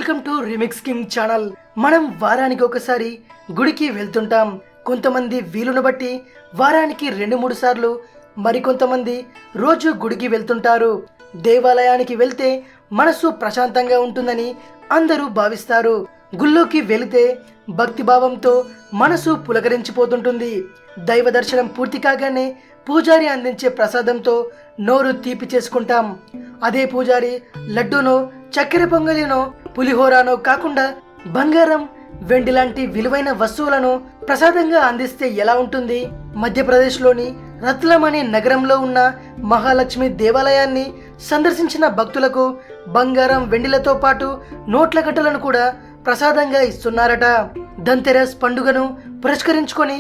Welcome to remix king channel. మనం వారానికి ఒకసారి గుడికి వెళ్తుంటాం. కొంతమంది వీలును బట్టి వారానికి 2-3 సార్లు, మరికొంతమంది రోజు గుడికి వెళ్తుంటారు. దేవాలయానికి వెళ్తే మనసు ప్రశాంతంగా ఉంటుందని అందరూ భావిస్తారు. గుళ్ళోకి వెళితే భక్తిభావంతో మనసు పులకరించిపోతుంటుంది. దైవ దర్శనం పూర్తి కాగానే పూజారి అందించే ప్రసాదంతో నోరు తీపి చేసుకుంటాం. అదే పూజారి లడ్డూనో, చక్కెర పొంగలినో, పులిహోరానో కాకుండా బంగారం, వెండి లాంటి విలువైన వస్తువులను ప్రసాదంగా అందిస్తే ఎలా ఉంటుంది? మధ్యప్రదేశ్లోని రత్లం అనే నగరంలో ఉన్న మహాలక్ష్మి దేవాలయాన్ని సందర్శించిన భక్తులకు బంగారం, వెండిలతో పాటు నోట్ల కట్టలను కూడా ప్రసాదంగా ఇస్తున్నారట. ధన్తెరస్ పండుగను పురస్కరించుకొని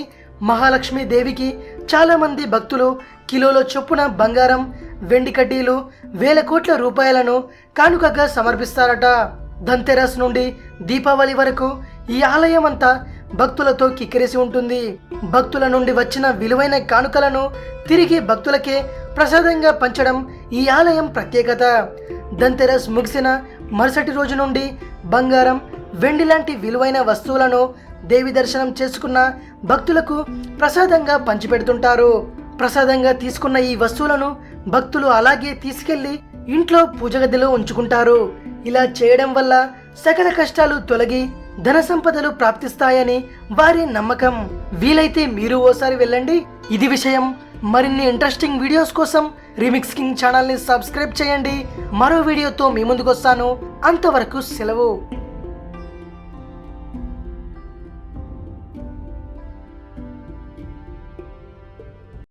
మహాలక్ష్మి దేవికి చాలా మంది భక్తులు కిలోల చొప్పున బంగారం, వెండి కడ్డీలు, వేల కోట్ల రూపాయలను కానుకగా సమర్పిస్తారట. ధన్తెరస్ నుండి దీపావళి వరకు ఈ ఆలయం అంతా భక్తులతో కిక్కిరిసి ఉంటుంది. భక్తుల నుండి వచ్చిన విలువైన కానుకలను తిరిగి భక్తులకే ప్రసాదంగా పంచడం ఈ ఆలయం ప్రత్యేకత. ధన్తెరస్ ముగిసిన మరుసటి రోజు నుండి బంగారం, వెండి లాంటి విలువైన వస్తువులను దేవి దర్శనం చేసుకున్న భక్తులకు ప్రసాదంగా పంచిపెడుతుంటారు. ప్రసాదంగా తీసుకున్న ఈ వస్తువులను భక్తులు అలాగే తీసుకెళ్లి ఇంట్లో పూజ గదిలో ఉంచుకుంటారు. ఇలా చేయడం వల్ల సకల కష్టాలు తొలగి ధన సంపదలు ప్రాప్తిస్తాయని వారి నమ్మకం. వీలైతే మీరు ఓసారి వెళ్ళండి. ఇది విషయం. మరిన్ని ఇంట్రెస్టింగ్ వీడియోస్ కోసం రిమిక్స్ కింగ్ ఛానల్ ని సబ్స్క్రైబ్ చేయండి. మరో వీడియోతో మీ ముందుకు వస్తాను. అంతవరకు సెలవు.